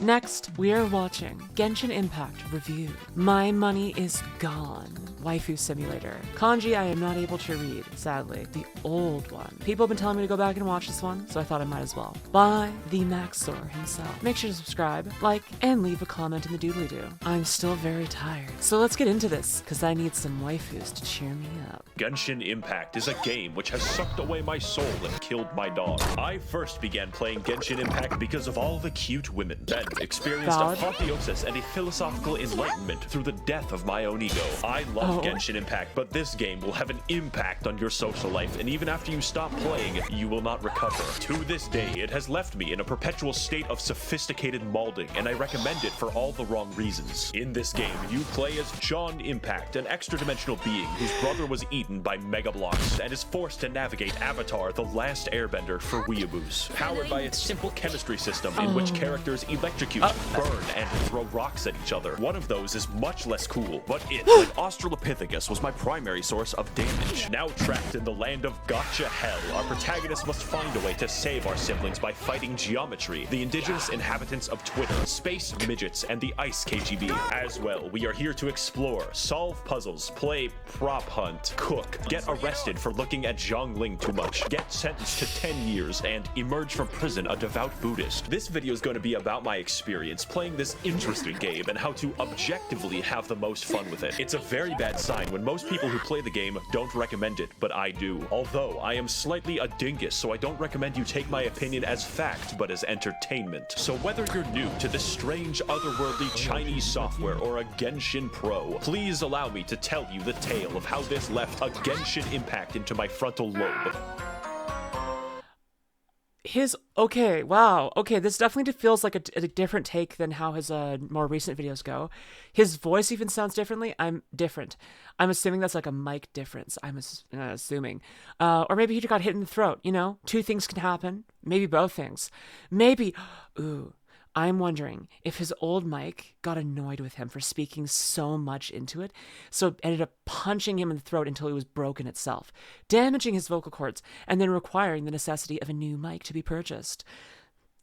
Next, we are watching Genshin Impact Review. My money is gone. Waifu Simulator. Kanji I am not able to read, sadly. The old one. People have been telling me to go back and watch this one, so I thought I might as well. By the Maxor himself. Make sure to subscribe, like, and leave a comment in the doodly-doo. I'm still very tired. So let's get into this, because I need some waifus to cheer me up. Genshin Impact is a game which has sucked away my soul and killed my dog. I first began playing Genshin Impact because of all the cute women, then experienced apotheosis and a philosophical enlightenment through the death of my own ego. I love Genshin Impact, but this game will have an impact on your social life, and even after you stop playing, you will not recover. To this day, it has left me in a perpetual state of sophisticated maulding, and I recommend it for all the wrong reasons. In this game, you play as John Impact, an extra-dimensional being whose brother was eaten by Mega Blocks and is forced to navigate Avatar, the last airbender for weeaboos. Powered by its simple chemistry system in which characters electrocute, burn, and throw rocks at each other. One of those is much less cool, but it, like Australopithecus, was my primary source of damage. Now trapped in the land of gacha hell, our protagonist must find a way to save our siblings by fighting geometry, the indigenous inhabitants of Twitter, space midgets, and the ice KGB. As well, we are here to explore, solve puzzles, play prop hunt, cook, get arrested for looking at Zhongling too much, get sentenced to 10 years, and emerge from prison a devout Buddhist. This video is going to be about my experience playing this interesting game and how to objectively have the most fun with it. It's a very bad sign when most people who play the game don't recommend it, but I do. Although I am slightly a dingus, so I don't recommend you take my opinion as fact, but as entertainment. So whether you're new to this strange, otherworldly Chinese software or a Genshin pro, please allow me to tell you the tale of how this left a Genshin impact into my frontal lobe. Okay, wow. Okay, this definitely feels like a different take than how his more recent videos go. His voice even sounds differently. I'm assuming that's like a mic difference. I'm assuming. Or maybe he got hit in the throat, you know? Two things can happen. Maybe both things. Maybe, I'm wondering if his old mic got annoyed with him for speaking so much into it, so it ended up punching him in the throat until it was broken itself, damaging his vocal cords, and then requiring the necessity of a new mic to be purchased.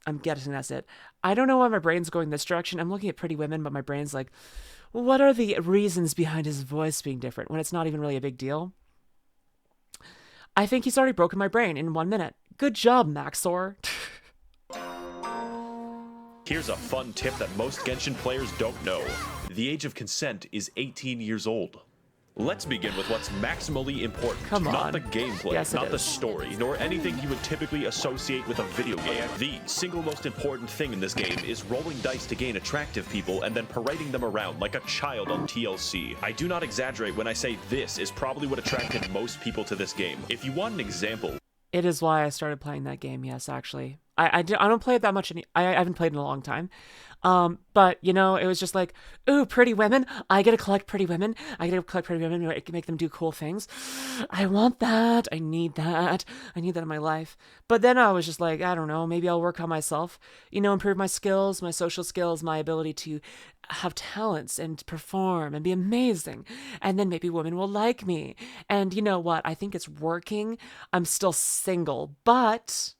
I'm guessing that's it. I don't know why my brain's going this direction. I'm looking at Pretty Women, but my brain's like, what are the reasons behind his voice being different when it's not even really a big deal? I think he's already broken my brain in 1 minute. Good job, Maxor. Here's a fun tip that most Genshin players don't know. The age of consent is 18 years old. Let's begin with what's maximally important. Come on. Not the gameplay, Yes, not the story, nor anything you would typically associate with a video game. The single most important thing in this game is rolling dice to gain attractive people and then parading them around like a child on TLC. I do not exaggerate when I say this is probably what attracted most people to this game. If you want an example... It is why I started playing that game, yes, actually. I don't play it that much. I haven't played in a long time. But, you know, it was just like, ooh, pretty women. I get to collect pretty women. I get to collect pretty women and make them do cool things. I want that. I need that. I need that in my life. But then I was just like, I don't know, maybe I'll work on myself, you know, improve my skills, my social skills, my ability to have talents and perform and be amazing. And then maybe women will like me. And you know what? I think it's working. I'm still single, but...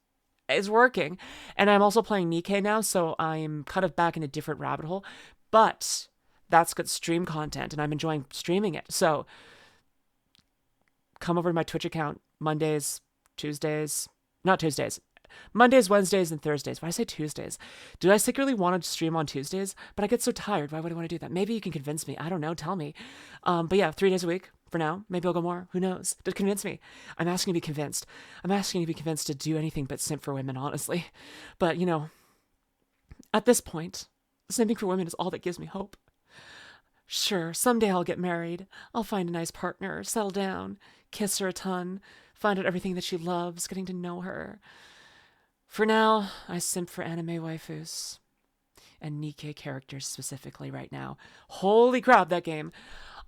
is working, and I'm also playing Nikkei now, so I'm kind of back in a different rabbit hole, but that's good stream content, and I'm enjoying streaming it. So come over to my Twitch account Mondays, Wednesdays, and Thursdays. Why did I say Tuesdays? Do I secretly want to stream on Tuesdays? But I get so tired. Why would I want to do that? Maybe you can convince me. I don't know. Tell me. But yeah, 3 days a week for now. Maybe I'll go more. Who knows? Just convince me. I'm asking you to be convinced. I'm asking you to be convinced to do anything but simp for women, honestly. But, you know, at this point, simping for women is all that gives me hope. Sure, someday I'll get married. I'll find a nice partner, settle down, kiss her a ton, find out everything that she loves, getting to know her. For now, I simp for anime waifus. And Nikkei characters specifically right now. Holy crap, that game.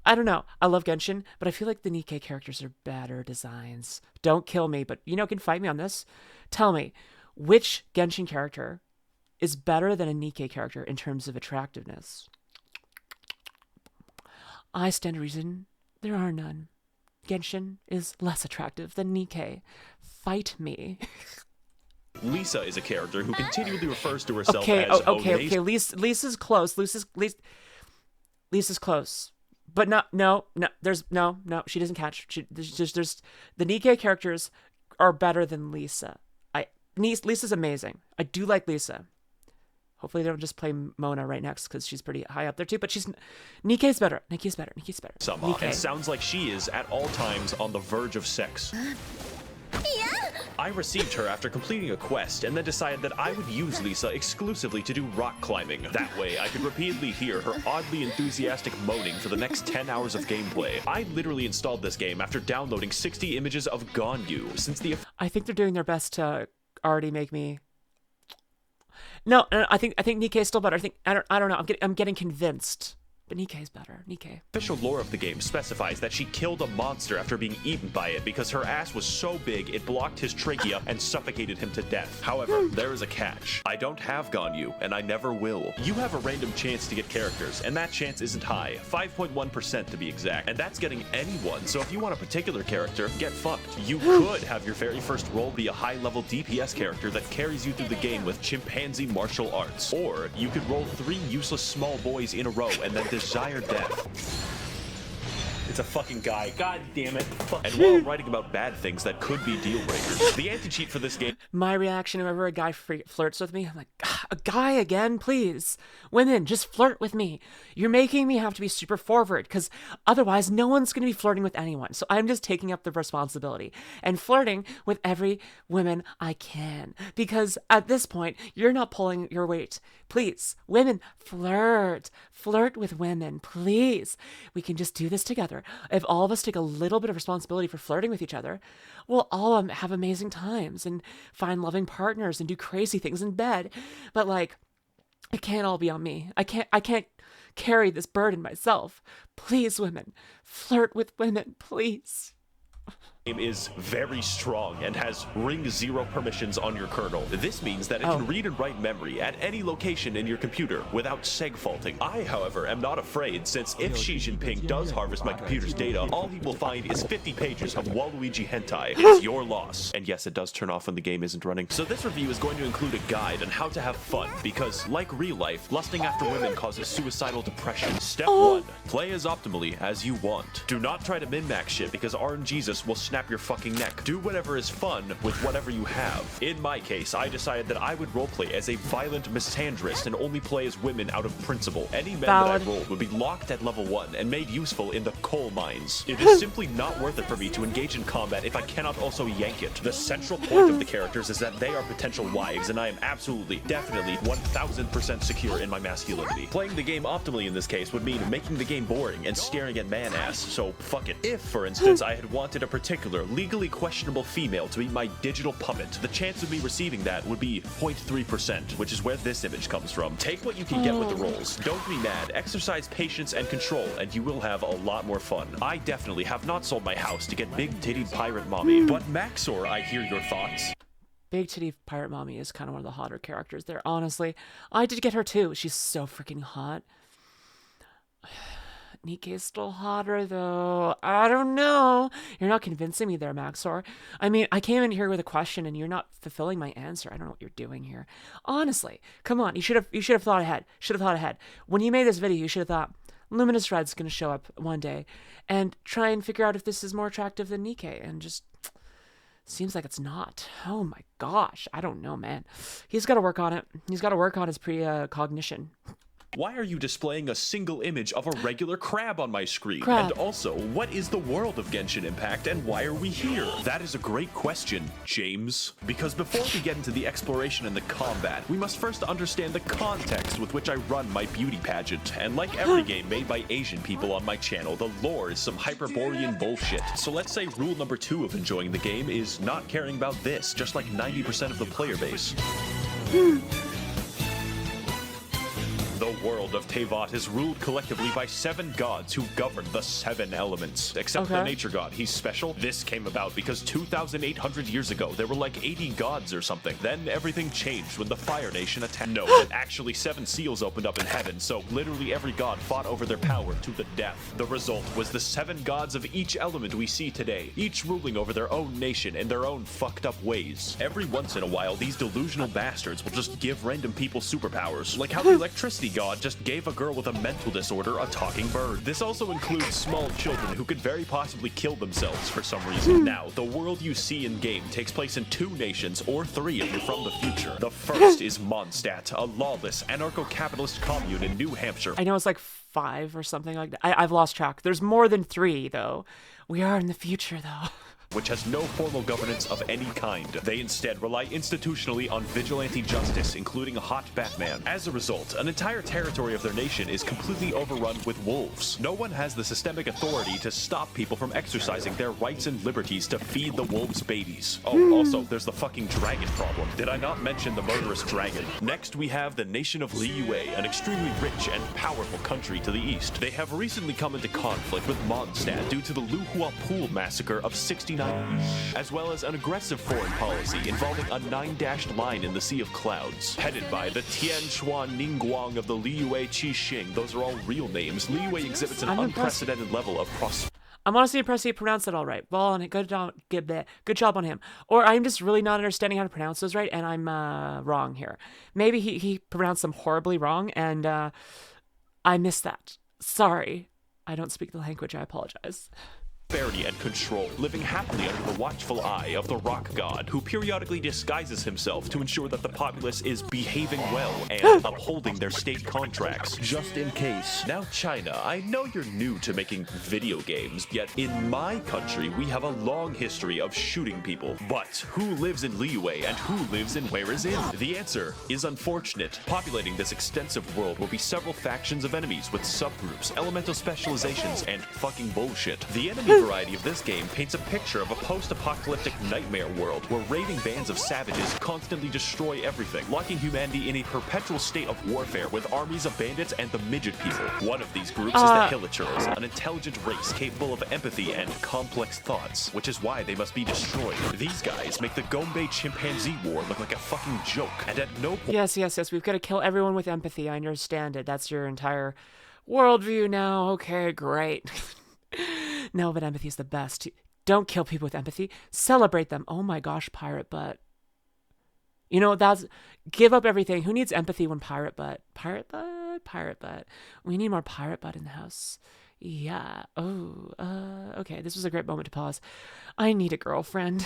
I don't know. I love Genshin, but I feel like the Nikkei characters are better designs. Don't kill me, but you know, can fight me on this. Tell me, which Genshin character is better than a Nikkei character in terms of attractiveness? I stand to reason there are none. Genshin is less attractive than Nikkei. Fight me. Lisa is a character who continually refers to herself Okay, as okay. Lisa's close. Lisa's close. But no. She doesn't catch. There's the Nikke characters are better than Lisa. Lisa's amazing. I do like Lisa. Hopefully they don't just play Mona right next because she's pretty high up there too. But Nikke's better. Somehow, and sounds like she is at all times on the verge of sex. I received her after completing a quest and then decided that I would use Lisa exclusively to do rock climbing. That way, I could repeatedly hear her oddly enthusiastic moaning for the next 10 hours of gameplay. I literally installed this game after downloading 60 images of Ganyu since the... I think they're doing their best to already make me... No, I think Nikke is still better. I don't know. I'm getting convinced. But Nikke's better. Nikke. Official lore of the game specifies that she killed a monster after being eaten by it because her ass was so big it blocked his trachea and suffocated him to death. However, there is a catch. I don't have Ganyu, and I never will. You have a random chance to get characters, and that chance isn't high. 5.1% to be exact. And that's getting anyone, so if you want a particular character, get fucked. You could have your very first role be a high-level DPS character that carries you through the game with chimpanzee martial arts. Or you could roll 3 useless small boys in a row and then desire death. It's a fucking guy. God damn it. And while writing about bad things that could be deal breakers, the anti-cheat for this game... My reaction whenever a guy flirts with me, I'm like, a guy again, please. Women, just flirt with me. You're making me have to be super forward, because otherwise no one's going to be flirting with anyone. So I'm just taking up the responsibility and flirting with every woman I can. Because at this point, you're not pulling your weight. Please, women, flirt. Flirt with women, please. We can just do this together. If all of us take a little bit of responsibility for flirting with each other, we'll all have amazing times and find loving partners and do crazy things in bed. But like, it can't all be on me. I can't carry this burden myself. Please, women, flirt with women, please. Is very strong and has ring 0 permissions on your kernel. This means that it can read and write memory at any location in your computer without seg faulting. I, however, am not afraid, since if Xi Jinping does harvest my computer's data, all he will find is 50 pages of Waluigi hentai. It's your loss. And yes, it does turn off when the game isn't running. So this review is going to include a guide on how to have fun, because like real life, lusting after women causes suicidal depression. Step 1. Play as optimally as you want. Do not try to min-max shit, because RNGesus will snap your fucking neck. Do whatever is fun with whatever you have. In my case, I decided that I would roleplay as a violent misandrist and only play as women out of principle. Any men that I rolled would be locked at level 1 and made useful in the coal mines. It is simply not worth it for me to engage in combat if I cannot also yank it. The central point of the characters is that they are potential wives, and I am absolutely, definitely, 1000% secure in my masculinity. Playing the game optimally in this case would mean making the game boring and staring at man ass, so fuck it. If, for instance, I had wanted a particular legally questionable female to be my digital puppet, the chance of me receiving that would be 0.3%, which is where this image comes from. Take what you can get with the rolls. Don't be mad. Exercise patience and control, and you will have a lot more fun. I definitely have not sold my house to get big-titted pirate mommy, but Maxor, I hear your thoughts. Big Titty Pirate Mommy is kind of one of the hotter characters there, honestly. I did get her too. She's so freaking hot. Nikke's still hotter, though. I don't know. You're not convincing me there, Maxor. I mean, I came in here with a question, and you're not fulfilling my answer. I don't know what you're doing here. Honestly, come on. You should have thought ahead. Should have thought ahead. When you made this video, you should have thought, LuminusRed's going to show up one day and try and figure out if this is more attractive than Nikke, and just seems like it's not. Oh my gosh. I don't know, man. He's got to work on it. He's got to work on his precognition. Why are you displaying a single image of a regular crab on my screen? Crab. And also, what is the world of Genshin Impact and why are we here? That is a great question, James. Because before we get into the exploration and the combat, we must first understand the context with which I run my beauty pageant. And like every game made by Asian people on my channel, the lore is some Hyperborean bullshit. So let's say rule number 2 of enjoying the game is not caring about this, just like 90% of the player base. The The world of Teyvat is ruled collectively by 7 gods who govern the 7 elements. Except the nature god, he's special. This came about because 2,800 years ago, there were like 80 gods or something. Then everything changed when the Fire Nation attacked. No, actually 7 seals opened up in heaven, so literally every god fought over their power to the death. The result was the 7 gods of each element we see today, each ruling over their own nation in their own fucked up ways. Every once in a while, these delusional bastards will just give random people superpowers, like how the electricity god just gave a girl with a mental disorder a talking bird. This also includes small children who could very possibly kill themselves for some reason. Now, the world you see in-game takes place in 2 nations, or 3 if you're from the future. The first is Mondstadt, a lawless, anarcho-capitalist commune in New Hampshire. I know it's like 5 or something like that. I've lost track. There's more than 3, though. We are in the future, though. Which has no formal governance of any kind. They instead rely institutionally on vigilante justice, including a hot Batman. As a result, an entire territory of their nation is completely overrun with wolves. No one has the systemic authority to stop people from exercising their rights and liberties to feed the wolves' babies. Oh, also, there's the fucking dragon problem. Did I not mention the murderous dragon? Next, we have the nation of Liyue, an extremely rich and powerful country to the east. They have recently come into conflict with Mondstadt due to the Luhua Pool massacre of 69, as well as an aggressive foreign policy involving a 9-dashed line in the Sea of Clouds. Headed by the Tianchuan Ningguang of the Liyue Qixing, those are all real names, Liyue exhibits an unprecedented level of prosperity. I'm honestly impressed he pronounced it all right. Well, good job on him. Or I'm just really not understanding how to pronounce those right, and I'm wrong here. Maybe he pronounced them horribly wrong, and I missed that. Sorry. I don't speak the language. I apologize. And control, living happily under the watchful eye of the rock god, who periodically disguises himself to ensure that the populace is behaving well and upholding their state contracts, just in case. Now, China, I know you're new to making video games, yet in my country, we have a long history of shooting people. But who lives in Liyue and who lives in Where is In? The answer is unfortunate. Populating this extensive world will be several factions of enemies with subgroups, elemental specializations, and fucking bullshit. The enemy variety of this game paints a picture of a post-apocalyptic nightmare world where raving bands of savages constantly destroy everything, locking humanity in a perpetual state of warfare with armies of bandits and the midget people. One of these groups is the Hilichurls, an intelligent race capable of empathy and complex thoughts, which is why they must be destroyed. These guys make the Gombe chimpanzee war look like a fucking joke, and at no point— Yes, we've got to kill everyone with empathy. I understand it. That's your entire worldview now. Okay, great. No, but empathy is the best. Don't kill people with empathy. Celebrate them. Oh my gosh, pirate butt. You know, give up everything. Who needs empathy when pirate butt? Pirate butt. We need more pirate butt in the house. Yeah. Oh, okay. This was a great moment to pause. I need a girlfriend.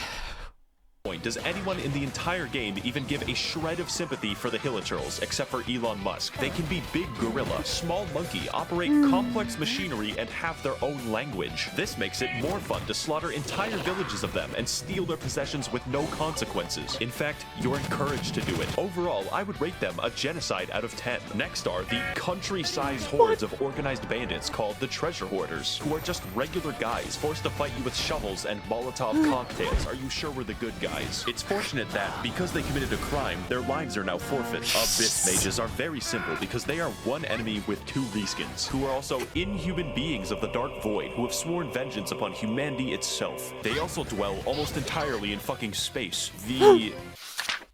Does anyone in the entire game even give a shred of sympathy for the Hilichurls, except for Elon Musk? They can be big gorilla, small monkey, operate complex machinery, and have their own language. This makes it more fun to slaughter entire villages of them and steal their possessions with no consequences. In fact, you're encouraged to do it. Overall, I would rate them a genocide out of 10. Next are the country-sized hordes of organized bandits called the Treasure Hoarders, who are just regular guys forced to fight you with shovels and Molotov cocktails. Are you sure we're the good guys? It's fortunate that, because they committed a crime, their lives are now forfeit. Abyss mages are very simple because they are one enemy with 2 reskins, who are also inhuman beings of the Dark Void who have sworn vengeance upon humanity itself. They also dwell almost entirely in fucking space. The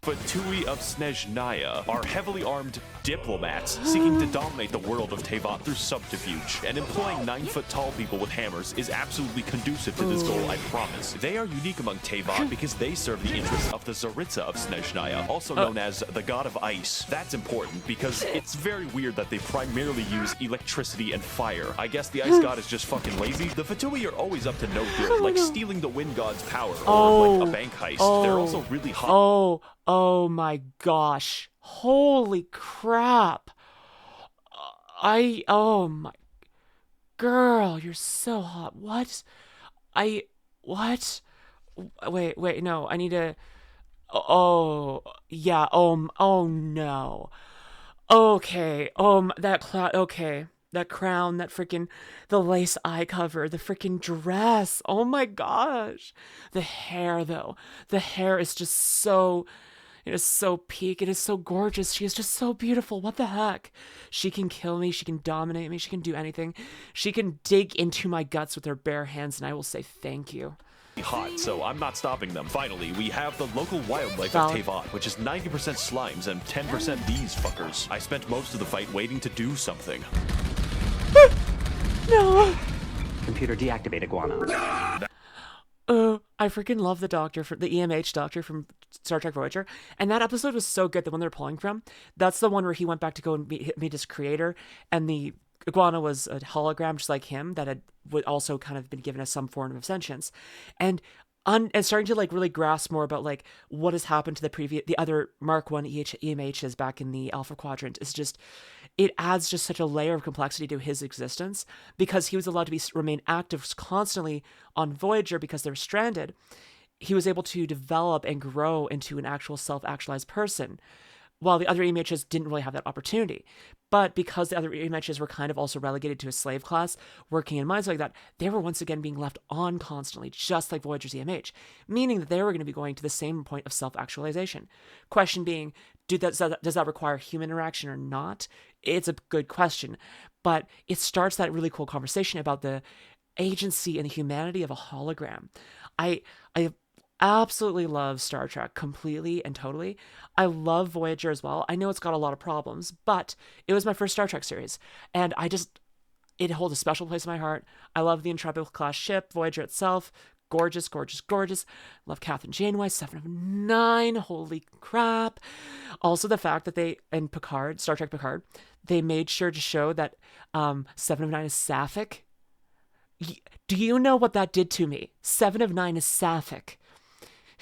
Fatui of Snezhnaya are heavily armed diplomats seeking to dominate the world of Teyvat through subterfuge, and employing 9-foot-tall people with hammers is absolutely conducive to this goal, I promise. They are unique among Teyvat because they serve the interests of the Tsaritsa of Snezhnaya, also known as the god of ice. That's important because it's very weird that they primarily use electricity and fire. I guess the ice god is just fucking lazy. The Fatui are always up to no good, like stealing the wind god's power or like a bank heist. They're also really hot. Oh my gosh. Holy crap. Oh my. Girl, you're so hot. What? What? Wait, no, I need to. Oh, yeah, oh no. Okay, okay. That crown, the lace eye cover, the freaking dress. Oh my gosh. The hair, though. The hair is just so. It is so peak. It is so gorgeous. She is just so beautiful. What the heck? She can kill me. She can dominate me. She can do anything. She can dig into my guts with her bare hands, and I will say thank you. Hot, so I'm not stopping them. Finally, we have the local wildlife of Teyvat, which is 90% slimes and 10% these fuckers. I spent most of the fight waiting to do something. No. Computer deactivate iguana. I freaking love the doctor, for the EMH doctor from Star Trek Voyager, and that episode was so good. The one they're pulling from, that's the one where he went back to go and meet his creator, and the iguana was a hologram just like him that would also kind of been given us some form of sentience, and starting to like really grasp more about like what has happened to the other Mark 1 EMHs back in the Alpha Quadrant is just, it adds just such a layer of complexity to his existence, because he was allowed to remain active constantly on Voyager because they were stranded. He was able to develop and grow into an actual self-actualized person, while the other EMHs didn't really have that opportunity. But because the other EMHs were kind of also relegated to a slave class, working in mines like that, they were once again being left on constantly, just like Voyager's EMH, meaning that they were going to be going to the same point of self-actualization. Question being, does that require human interaction or not? It's a good question, but it starts that really cool conversation about the agency and the humanity of a hologram. I absolutely love Star Trek completely and totally. I love Voyager as well. I know it's got a lot of problems, but it was my first Star Trek series, and it holds a special place in my heart. I love the Intrepid class ship, Voyager itself, gorgeous, gorgeous, gorgeous. Love Captain Janeway, 7 of 9, holy crap. Also the fact that they, in Picard, Star Trek Picard, they made sure to show that 7 of 9 is sapphic. Do you know what that did to me? 7 of 9 is sapphic.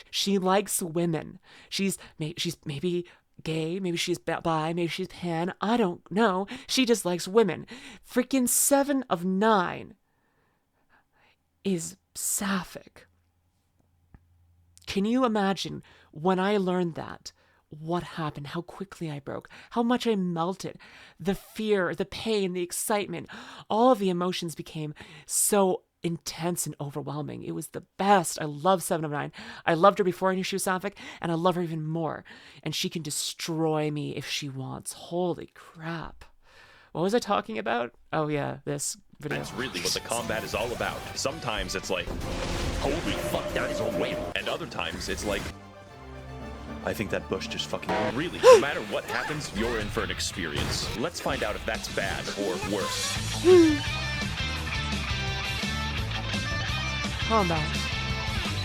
She likes women. She's maybe gay, maybe she's bi, maybe she's pan, I don't know. She just likes women. Freaking 7 of 9 is sapphic. Can you imagine when I learned that? What happened, how quickly I broke, how much I melted, the fear, the pain, the excitement, all of the emotions became so intense and overwhelming. It was the best. I love 7 of 9. I loved her before I knew she was sapphic, and I love her even more. And she can destroy me if she wants. Holy crap. What was I talking about? Oh yeah, this video. That's really what the combat is all about. Sometimes it's like, holy fuck, that is a whale. And other times it's like, I think that bush just fucking... Really, no matter what happens, you're in for an experience. Let's find out if that's bad or worse. Combat.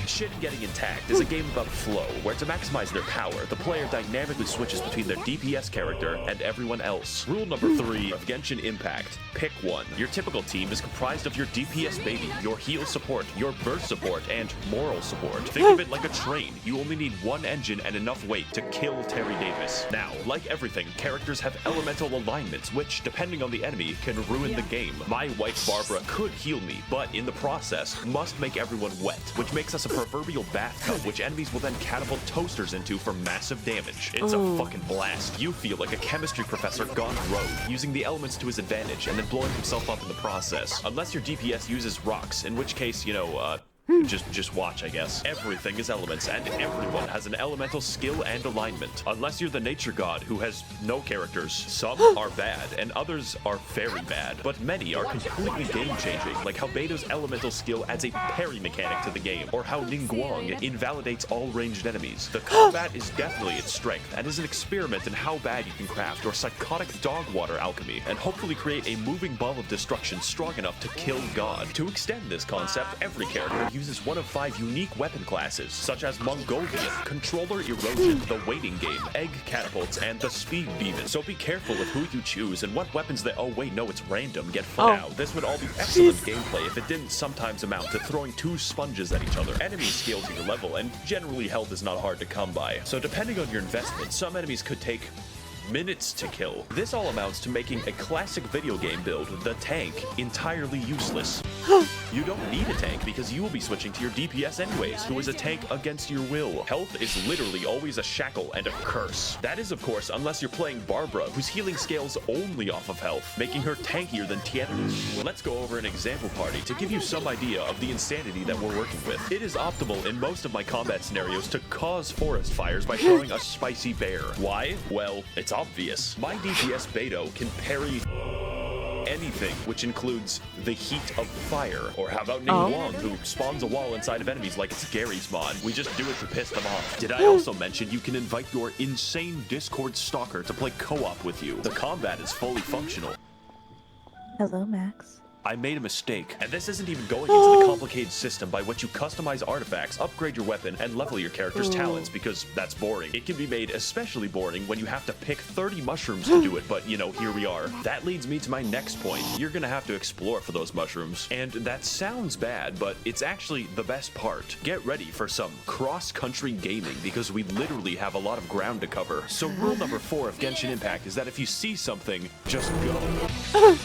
Shin Getting Intact is a game about flow, where to maximize their power, the player dynamically switches between their DPS character and everyone else. Rule number 3 of Genshin Impact. Pick one. Your typical team is comprised of your DPS baby, your heal support, your burst support, and moral support. Think of it like a train. You only need one engine and enough weight to kill Terry Davis. Now, like everything, characters have elemental alignments, which, depending on the enemy, can ruin the game. My wife Barbara could heal me, but in the process, must make everyone wet, which makes us a proverbial bathtub, which enemies will then catapult toasters into for massive damage. It's a fucking blast. You feel like a chemistry professor gone rogue, using the elements to his advantage and then blowing himself up in the process. Unless your DPS uses rocks, in which case, you know, just watch, I guess. Everything is elements, and everyone has an elemental skill and alignment. Unless you're the nature god, who has no characters. Some are bad, and others are very bad. But many are completely game-changing, like how Beto's elemental skill adds a parry mechanic to the game, or how Ningguang invalidates all ranged enemies. The combat is definitely its strength, and is an experiment in how bad you can craft your psychotic dog water alchemy, and hopefully create a moving ball of destruction strong enough to kill God. To extend this concept, every character uses one of 5 unique weapon classes, such as Mongolian, Controller Erosion, the Waiting Game, Egg Catapults, and the Speed Demon. So be careful with who you choose and what weapons that— oh wait, no, it's random, get fun out. This would all be excellent gameplay if it didn't sometimes amount to throwing 2 sponges at each other. Enemies scale to your level, and generally health is not hard to come by. So depending on your investment, some enemies could take minutes to kill. This all amounts to making a classic video game build, the tank, entirely useless. You don't need a tank because you will be switching to your DPS anyways, who is a tank against your will. Health is literally always a shackle and a curse. That is, of course, unless you're playing Barbara, whose healing scales only off of health, making her tankier than Tiana. Let's go over an example party to give you some idea of the insanity that we're working with. It is optimal in most of my combat scenarios to cause forest fires by throwing a spicy bear. Why? Well, it's obvious. My DPS Beto can parry anything, which includes the heat of fire. Or how about Ning Wong, who spawns a wall inside of enemies like it's Gary's mod. We just do it to piss them off. Did I also mention you can invite your insane Discord stalker to play co-op with you? The combat is fully functional. Hello, Max. I made a mistake, and this isn't even going into the complicated system by which you customize artifacts, upgrade your weapon, and level your character's talents, because that's boring. It can be made especially boring when you have to pick 30 mushrooms to do it, but you know, here we are. That leads me to my next point. You're gonna have to explore for those mushrooms, and that sounds bad, but it's actually the best part. Get ready for some cross-country gaming, because we literally have a lot of ground to cover. So rule number 4 of Genshin Impact is that if you see something, just go.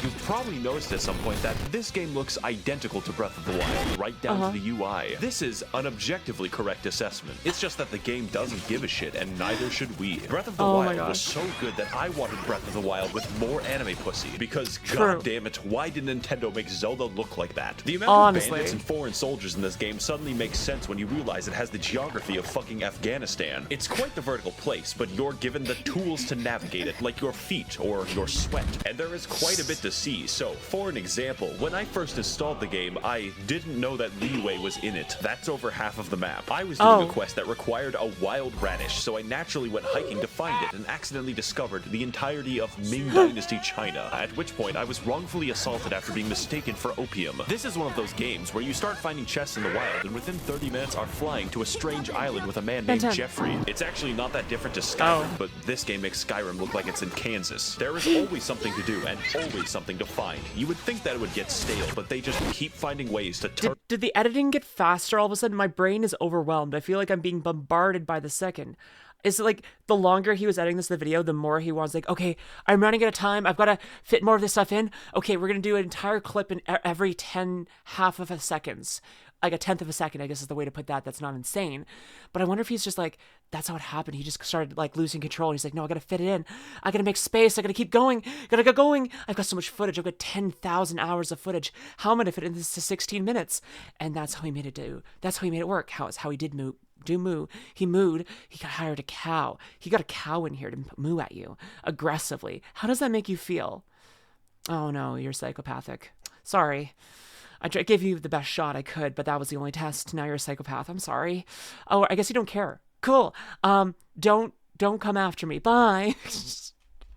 You've probably noticed at some point that this game looks identical to Breath of the Wild, right down to the UI. This is an objectively correct assessment. It's just that the game doesn't give a shit, and neither should we. Breath of the Wild was so good that I wanted Breath of the Wild with more anime pussy, because god damn it, why did Nintendo make Zelda look like that? The amount of bandits and foreign soldiers in this game suddenly makes sense when you realize it has the geography of fucking Afghanistan. It's quite the vertical place, but you're given the tools to navigate it, like your feet or your sweat. And there is quite a bit to see. So, for an example, when I first installed the game, I didn't know that Liyue was in it. That's over half of the map. I was doing a quest that required a wild radish, so I naturally went hiking to find it and accidentally discovered the entirety of Ming Dynasty China, at which point I was wrongfully assaulted after being mistaken for opium. This is one of those games where you start finding chests in the wild and within 30 minutes are flying to a strange island with a man named Jeffrey. It's actually not that different to Skyrim, but this game makes Skyrim look like it's in Kansas. There is always something to do and always something to find. You would think that it would get stale, but they just keep finding ways to turn. Did the editing get faster all of a sudden? My brain is overwhelmed. I feel like I'm being bombarded by the second. It's like the longer he was editing this video, the more he was like, okay, I'm running out of time. I've got to fit more of this stuff in. Okay, we're going to do an entire clip in every half of a seconds. Like a 1/10 of a second, I guess is the way to put that. That's not insane. But I wonder if he's just like, that's how it happened. He just started like losing control. He's like, no, I got to fit it in. I got to make space. I got to keep going. Got to get going. I've got so much footage. I've got 10,000 hours of footage. How am I going to fit in this to 16 minutes? And that's how he made it do. That's how he made it work. How he did moo. He mooed. He got hired a cow. He got a cow in here to moo at you aggressively. How does that make you feel? Oh no, you're psychopathic. Sorry. I gave you the best shot I could, but that was the only test. Now you're a psychopath. I'm sorry. Oh, I guess you don't care. Cool. Don't come after me. Bye.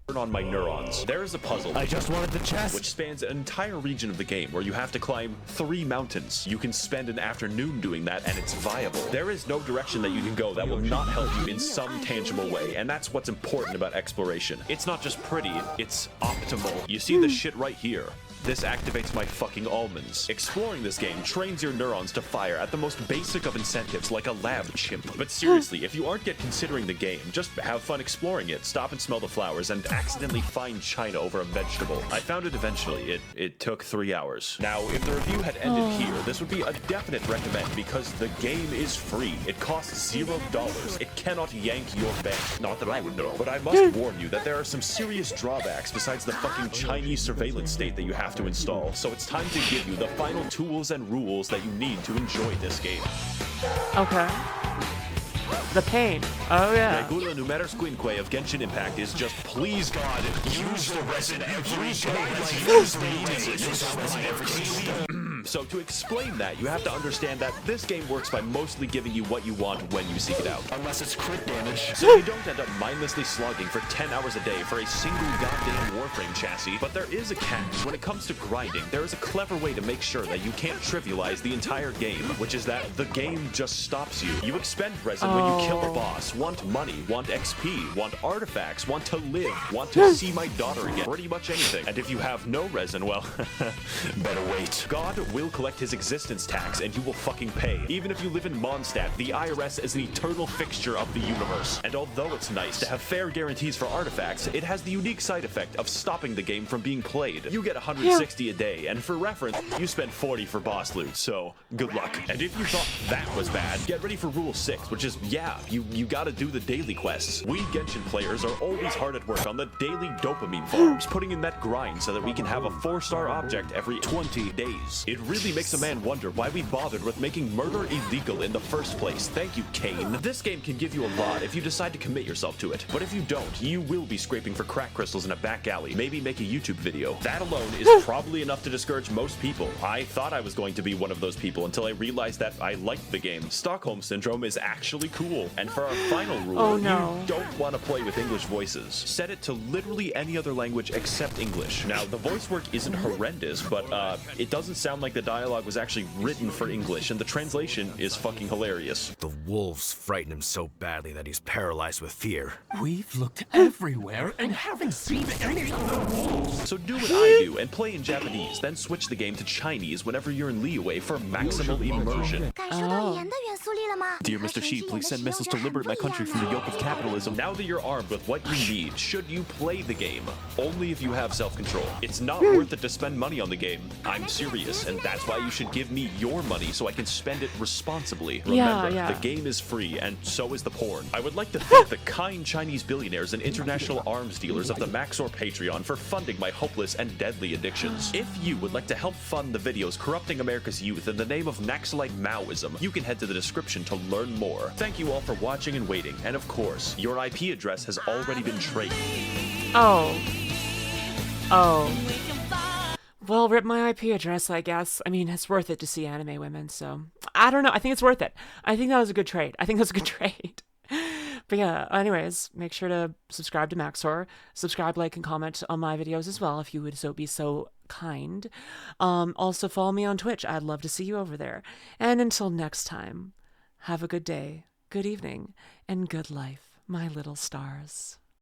Turn on my neurons. There is a puzzle. I just wanted the chest. Which spans an entire region of the game where you have to climb 3 mountains. You can spend an afternoon doing that, and it's viable. There is no direction that you can go that will not help you in some tangible way, and that's what's important about exploration. It's not just pretty, it's optimal. You see this shit right here? This activates my fucking almonds. Exploring this game trains your neurons to fire at the most basic of incentives, like a lab chimp. But seriously, if you aren't yet considering the game, just have fun exploring it, stop and smell the flowers, and accidentally find China over a vegetable. I found it eventually. It took 3 hours. Now, if the review had ended here, this would be a definite recommend because the game is free. It costs $0. It cannot yank your bank. Not that I would know. But I must warn you that there are some serious drawbacks besides the fucking Chinese surveillance state that you have to install, so it's time to give you the final tools and rules that you need to enjoy this game. Okay. The pain. Oh yeah. Regula numeris quinque of Genshin Impact is just please God, use the resin every day. So to explain that, you have to understand that this game works by mostly giving you what you want when you seek it out. Unless it's crit damage. So you don't end up mindlessly slogging for 10 hours a day for a single goddamn Warframe chassis. But there is a catch. When it comes to grinding, there is a clever way to make sure that you can't trivialize the entire game, which is that the game just stops you. You expend resin when you kill a boss, want money, want XP, want artifacts, want to live, want to see my daughter again, pretty much anything. And if you have no resin, well, better wait. God will collect his existence tax and you will fucking pay. Even if you live in Mondstadt, the IRS is an eternal fixture of the universe. And although it's nice to have fair guarantees for artifacts, it has the unique side effect of stopping the game from being played. You get 160 a day, and for reference, you spend 40 for boss loot, so good luck. And if you thought that was bad, get ready for Rule 6, which is, yeah, you gotta do the daily quests. We Genshin players are always hard at work on the daily dopamine farms, putting in that grind so that we can have a 4-star object every 20 days. It really makes a man wonder why we bothered with making murder illegal in the first place. Thank you, Kane. This game can give you a lot if you decide to commit yourself to it, but if you don't, you will be scraping for crack crystals in a back alley, maybe make a YouTube video. That alone is probably enough to discourage most people. I thought I was going to be one of those people until I realized that I liked the game. Stockholm Syndrome is actually cool. And for our final rule, you don't want to play with English voices. Set it to literally any other language except English. Now, the voice work isn't horrendous, but it doesn't sound like the dialogue was actually written for English, and the translation is fucking hilarious. The wolves frighten him so badly that he's paralyzed with fear. We've looked everywhere and haven't seen any of the wolves. So do what I do and play in Japanese, then switch the game to Chinese whenever you're in Liyue for maximal immersion. Dear Mr. Sheep, please send missiles to liberate my country from the yoke of capitalism. Now that you're armed with what you need, should you play the game? Only if you have self-control. It's not worth it to spend money on the game. I'm serious, and that's why you should give me your money so I can spend it responsibly. Remember, the game is free, and so is the porn. I would like to thank the kind Chinese billionaires and international arms dealers of the Maxor Patreon for funding my hopeless and deadly addictions. If you would like to help fund the videos corrupting America's youth in the name of Naxalite Maoism, you can head to the description to learn more. Thank you all for watching and waiting, and of course, your IP address has already been traded. Oh. Well, rip my IP address, I guess. I mean, it's worth it to see anime women, so I don't know. I think it's worth it. I think that was a good trade. But yeah, anyways, make sure to subscribe to Maxor. Subscribe, like, and comment on my videos as well if you would be so kind. Also, follow me on Twitch. I'd love to see you over there. And until next time, have a good day, good evening, and good life, my little stars.